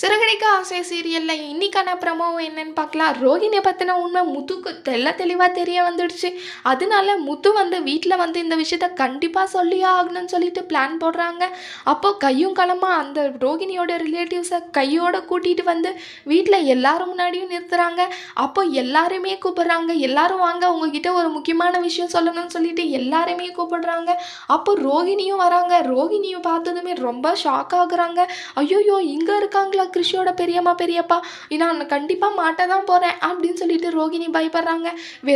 சிறகடிக்க ஆசை சீரியல்ல இன்னைக்கான ப்ரமோ என்னன்னு பார்க்கலாம். ரோகிணிய பத்தின உண்மை முத்துக்கு தெளிவா தெரிய வந்துடுச்சு. அதனால முத்து வந்து வீட்ல வந்து இந்த விஷயத்த கண்டிப்பா சொல்லியே ஆகணும்னு சொல்லிட்டு பிளான் போடுறாங்க. அப்போ கையும் களமா அந்த ரோகிணியோட ரிலேட்டிவ்ஸை கையோட கூட்டிட்டு வந்து வீட்ல எல்லாரும் முன்னாடியும் நிறுத்துறாங்க. அப்போ எல்லாருமே கூப்பிடுறாங்க. எல்லாரும் வாங்க, உங்ககிட்ட ஒரு முக்கியமான விஷயம் சொல்லணும்னு சொல்லிட்டு எல்லாருமே கூப்பிடுறாங்க. அப்போ ரோகிணியும் வராங்க. ரோகிணியும் பார்த்ததுமே ரொம்ப ஷாக் ஆகுறாங்க. ஐயோயோ, இங்க இருக்காங்களா கிருஷியோட பெரியம்மா பெரியப்பா, நான் கண்டிப்பா மாட்ட தான் போறேன் அப்படின்னு சொல்லிட்டு ரோகிணி பயப்படுறாங்க.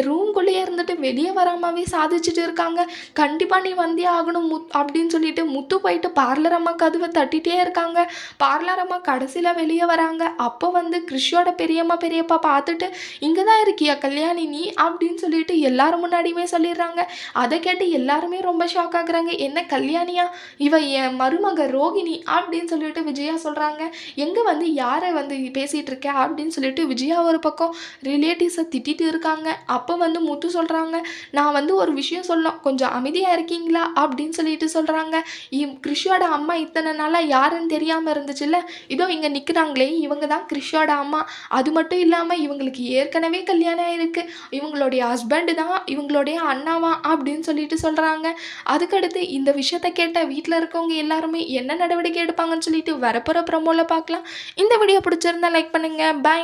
ரூம்குள்ளேயே இருந்துட்டு வெளியே வராமவே சாதிச்சுட்டு இருக்காங்க. கண்டிப்பா நீ வந்தே ஆகணும் அப்படின்னு சொல்லிட்டு முத்து போயிட்டு பார்லர் அம்மா கதவை தட்டிட்டே இருக்காங்க. பார்லர் அம்மா கடைசியில வெளியே வராங்க. அப்போ வந்து கிருஷியோட பெரியம்மா பெரியப்பா பார்த்துட்டு, இங்க தான் இருக்கியா கல்யாணி நீ அப்படின்னு சொல்லிட்டு எல்லாரும் முன்னாடியுமே சொல்லிடுறாங்க. அதை கேட்டு எல்லாருமே ரொம்ப ஷாக் ஆகுறாங்க. என்ன கல்யாணியா, இவ என் மருமக ரோகிணி அப்படின்னு சொல்லிட்டு விஜயா சொல்றாங்க. எங்க வந்து யாரை வந்து பேசிட்டு இருக்க அப்படின்னு சொல்லிட்டு விஜயா ஒரு பக்கம் ரிலேட்டிவ்ஸை திட்டிட்டு இருக்காங்க. அப்போ வந்து முத்து சொல்றாங்க, நான் வந்து ஒரு விஷயம் சொல்லணும், கொஞ்சம் அமைதியா இருக்கீங்களா அப்படின்னு சொல்லிட்டு சொல்றாங்க. கிருஷியோட அம்மா இத்தனை நாளா யாருன்னு தெரியாம இருந்துச்சுல்ல, இதோ இங்க நிக்கிறாங்களே இவங்க தான் கிருஷியோட அம்மா. அது மட்டும் இல்லாம இவங்களுக்கு ஏற்கனவே கல்யாணம் ஆயிருக்கு. இவங்களுடைய ஹஸ்பண்ட் தான் இவங்களுடைய அண்ணாவா அப்படின்னு சொல்லிட்டு சொல்றாங்க. அதுக்கடுத்து இந்த விஷயத்த கேட்ட வீட்டில் இருக்கவங்க எல்லாருமே என்ன நடவடிக்கை எடுப்பாங்கன்னு சொல்லிட்டு வரப்போற ப்ரமோல பார்க்கலாம். இந்த வீடியோ பிடிச்சிருந்தா லைக் பண்ணுங்க. பை.